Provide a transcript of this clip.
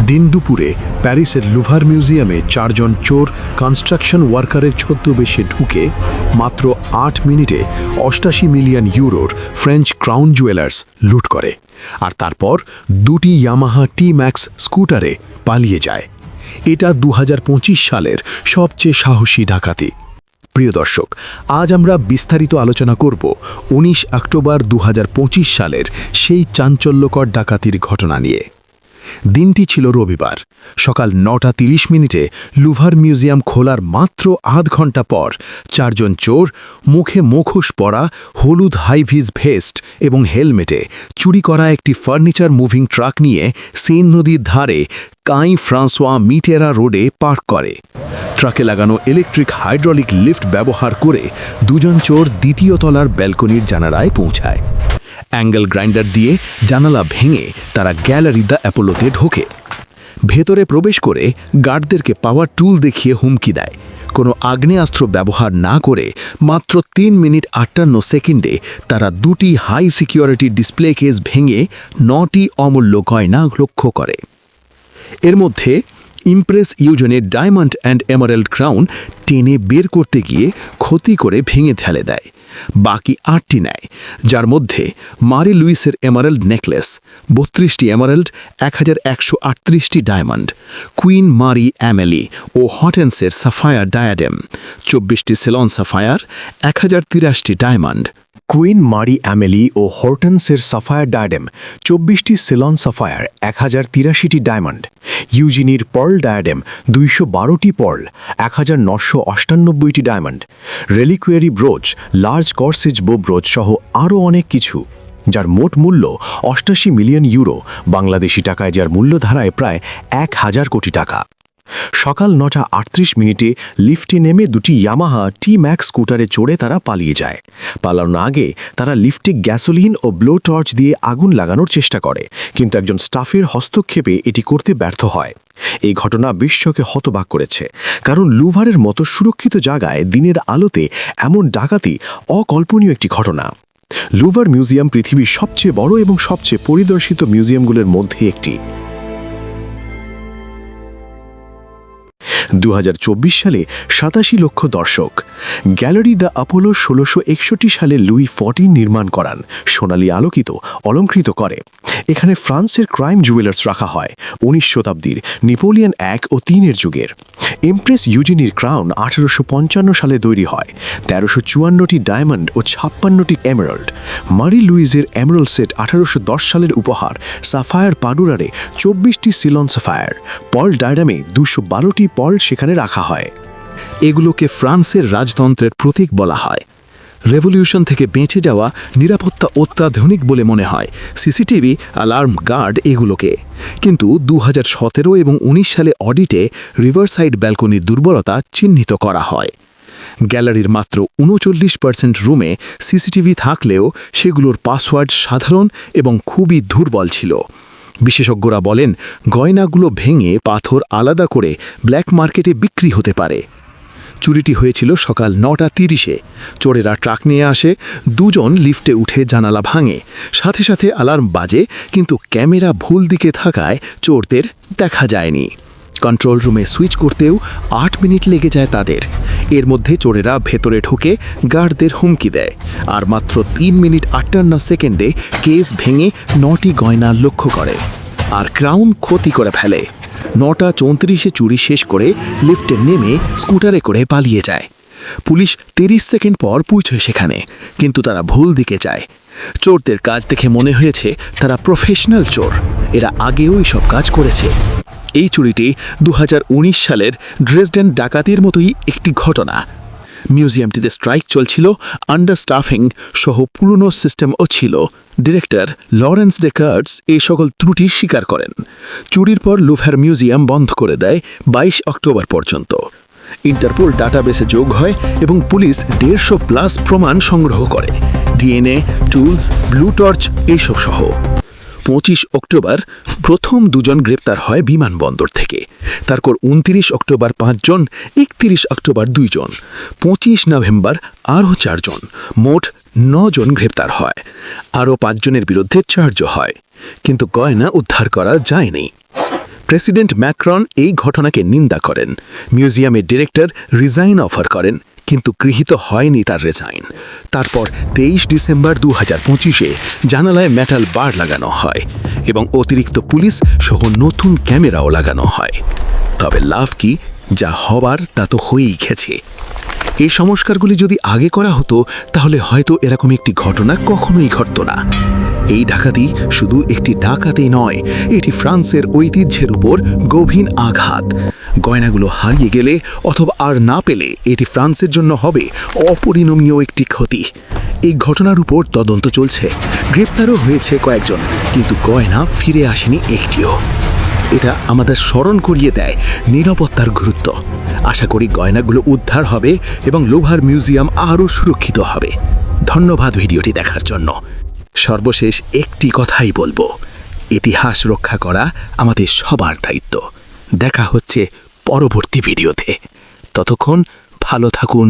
দিন দুপুরে প্যারিসের লুভার মিউজিয়ামে 4 জন চোর কনস্ট্রাকশন ওয়ার্কারের ছদ্মবেশে ঢুকে মাত্র 8 মিনিটে 88 মিলিয়ন ইউরোর ফ্রেঞ্চ ক্রাউন জুয়েলার্স লুট করে আর তারপর দুটি ইয়ামাহা টি-ম্যাক্স স্কুটারে পালিয়ে যায়। এটা 2025 সালের সবচেয়ে সাহসী ডাকাতি। প্রিয় দর্শক, আজ আমরা বিস্তারিত আলোচনা করব 19 অক্টোবর 2025 সালের সেই চাঞ্চল্যকর ডাকাতির ঘটনা নিয়ে। দিনটি ছিল রবিবার। সকাল 9:30 মিনিটে লুভার মিউজিয়াম খোলার মাত্র আধ ঘন্টা পর 4 জন চোর মুখে মুখোশ পরা, হলুদ হাইভিজ ভেস্ট এবং হেলমেটে চুরি করা একটি ফার্নিচার মুভিং ট্রাক নিয়ে সেন নদীর ধারে কাই ফ্রান্সোয়া মিটেরা রোডে পার্ক করে। ট্রাকে লাগানো ইলেকট্রিক হাইড্রোলিক লিফট ব্যবহার করে দুজন চোর দ্বিতীয় তলার ব্যালকনির জানালায় পৌঁছায়। অ্যাঙ্গেল গ্রাইন্ডার দিয়ে জানালা ভেঙে তারা গ্যালারি দ্য অ্যাপোলোতে ঢোকে। ভেতরে প্রবেশ করে গার্ডদেরকে পাওয়ার টুল দেখিয়ে হুমকি দেয়। কোনো আগ্নেয়াস্ত্র ব্যবহার না করে মাত্র 3 মিনিট 58 সেকেন্ডে তারা দুটি হাই সিকিউরিটি ডিসপ্লে কেস ভেঙে 9টি অমূল্য গয়না লক্ষ্য করে। এর মধ্যে ইমপ্রেস ইউজনের ডায়মন্ড অ্যান্ড এমারেল্ড ক্রাউন টেনে বের করতে গিয়ে ক্ষতি করে ভেঙে ঠেলে দেয়। বাকি 8টি নেয়, যার মধ্যে মারি লুইসের এমারেল্ড নেকলেস, 32টি এমারেল্ড, 1138টি ডায়মন্ড, কুইন মারি অ্যামেলি ও হটেন্সের সাফায়ার ডায়াডেম, 24টি সেলন সাফায়ার, 1083টি ডায়মন্ড, কুইন মারি অ্যামেলি ও হর্টেন্সের সাফায়ার ডায়াডেম, 24টি সেলন সাফায়ার, 1083টি ডায়মন্ড, ইউজিনির পার্ল ডায়াডেম, 212টি পার্ল, 1998টি diamond, reliquary brooch, large corsage brooch সহ আরও অনেক কিছু, যার মোট মূল্য 88 মিলিয়ন ইউরো, বাংলাদেশি টাকায় যার মূল্য ধারায় প্রায় 1000 কোটি টাকা। সকাল 9:38 মিনিটে লিফটে নেমে দুটি ইয়ামাহা টি-ম্যাক্স স্কুটারে চড়ে তারা পালিয়ে যায়। পালানোর আগে তারা লিফটে গ্যাসোলিন ও ব্লো টর্চ দিয়ে আগুন লাগানোর চেষ্টা করে, কিন্তু একজন স্টাফের হস্তক্ষেপে এটি করতে ব্যর্থ হয়। এই ঘটনা বিশ্বকে হতবাক করেছে, কারণ লুভারের মতো সুরক্ষিত জায়গায় দিনের আলোতে এমন ডাকাতি অকল্পনীয় একটি ঘটনা। লুভার মিউজিয়াম পৃথিবীর সবচেয়ে বড় এবং সবচেয়ে পরিদর্শিত মিউজিয়ামগুলোর মধ্যে একটি। 2024 সালে 87 লক্ষ দর্শক। গ্যালারি দ্য অ্যাপোলো 1661 সালে লুই 14 নির্মাণ করান, সোনালী আলোকিত অলঙ্কৃত করে। এখানে ফ্রান্সের ক্রাইম জুয়েলার্স রাখা হয়, 19 শতাব্দীর নেপোলিয়ন 1 ও 3 যুগের। ইমপ্রেস ইউজিনির ক্রাউন 1855 সালে তৈরি হয়, 1354টি ডায়মন্ড ও 56টি এমেরাল্ড। মারি লুইজের এমেরাল্ড সেট 1810 সালের উপহার। সাফায়ার পাডুরারে 24টি সিলন সাফায়ার, পার্ল ডায়াডামে 212টি পার্ল সেখানে রাখা হয়। এগুলোকে ফ্রান্সের রাজতন্ত্রের প্রতীক বলা হয়। রেভলিউশন থেকে বেঁচে যাওয়া নিরাপত্তা অত্যাধুনিক বলে মনে হয় সিসিটিভি, অ্যালার্ম গার্ড এগুলোকে। কিন্তু 2017 এবং 19 সালে অডিটে রিভারসাইড ব্যালকনির দুর্বলতা চিহ্নিত করা হয়। গ্যালারির মাত্র 39% রুমে সিসিটিভি থাকলেও সেগুলোর পাসওয়ার্ড সাধারণ এবং খুবই দুর্বল ছিল। বিশেষজ্ঞরা বলেন, গয়নাগুলো ভেঙে পাথর আলাদা করে ব্ল্যাক মার্কেটে বিক্রি হতে পারে। চুরিটি হয়েছিল সকাল 9:30-এ। চোরেরা ট্রাক নিয়ে আসে, দুজন লিফটে উঠে জানালা ভাঙে, সাথে সাথে অ্যালার্ম বাজে, কিন্তু ক্যামেরা ভুল দিকে থাকায় চোরদের দেখা যায়নি। কন্ট্রোল রুমে সুইচ করতেও 8 মিনিট লেগে যায় তাদের। এর মধ্যে চোরেরা ভেতরে ঢুকে গার্ডদের হুমকি দেয়, আর মাত্র 3 মিনিট 58 সেকেন্ডে কেস ভেঙে 9টি গয়না লক্ষ্য করে আর ক্রাউন ক্ষতি করে ফেলে। 9:34-এ চুরি শেষ করে লিফটে নেমে স্কুটারে করে পালিয়ে যায়। পুলিশ 30 সেকেন্ড পর পৌঁছয় সেখানে, কিন্তু তারা ভুল দিকে যায়। চোরদের কাজ দেখে মনে হয়েছে তারা প্রফেশনাল চোর, এরা আগেও সব কাজ করেছে। এই চুরিটি 2019 সালের ড্রেসডেন ডাকাতির মতোই একটি ঘটনা। মিউজিয়ামটিতে স্ট্রাইক চলছিল, আন্ডারস্টাফিং সহ পুরনো সিস্টেমও ছিল। ডিরেক্টর লরেন্স ডেকার্টস এই সকল ত্রুটি স্বীকার করেন। চুরির পর লুভার মিউজিয়াম বন্ধ করে দেয় 22 অক্টোবর পর্যন্ত। ইন্টারপোল ডাটাবেসে যোগ হয় এবং পুলিশ 150+ প্রমাণ সংগ্রহ করে, ডিএনএ, টুলস, ব্লু টর্চ এইসব সহ। 25 অক্টোবর প্রথম 2 জন গ্রেপ্তার হয় বিমানবন্দর থেকে। তারপর 29 অক্টোবর 5 জন, 31 অক্টোবর 2 জন, 25 নভেম্বর আরও 4 জন, মোট 9 জন গ্রেপ্তার হয়। আরও 5 জনের বিরুদ্ধে চার্জও হয়, কিন্তু গয়না উদ্ধার করা যায়নি। প্রেসিডেন্ট ম্যাক্রন এই ঘটনাকে নিন্দা করেন। মিউজিয়ামের ডিরেক্টর রিজাইন অফার করেন, কিন্তু গৃহীত হয়নি তার রিজাইন। তারপর 23 ডিসেম্বর 2025-এ জানালায় মেটাল বার লাগানো হয় এবং অতিরিক্ত পুলিশ সহ নতুন ক্যামেরাও লাগানো হয়। তবে লাভ কি, যা হবার তা তো হয়েই গেছে। এই সংস্কারগুলি যদি আগে করা হতো তাহলে হয়তো এরকম একটি ঘটনা কখনোই ঘটত না। এই ডাকাতি শুধু একটি ডাকাতি নয়, এটি ফ্রান্সের ঐতিহ্যের উপর গভীর আঘাত। গয়নাগুলো হারিয়ে গেলে অথবা আর না পেলে এটি ফ্রান্সের জন্য হবে অপরিণমীয় একটি ক্ষতি। এই ঘটনার উপর তদন্ত চলছে, গ্রেপ্তারও হয়েছে কয়েকজন, কিন্তু গয়না ফিরে আসেনি একটিও। এটা আমাদের স্মরণ করিয়ে দেয় নিরাপত্তার গুরুত্ব। আশা করি গয়নাগুলো উদ্ধার হবে এবং লোভার মিউজিয়াম আরও সুরক্ষিত হবে। ধন্যবাদ ভিডিওটি দেখার জন্য। সর্বশেষ একটি কথাই বলবো, ইতিহাস রক্ষা করা আমাদের সবার দায়িত্ব। দেখা হচ্ছে পরবর্তী ভিডিওতে। ততক্ষণ ভালো থাকুন,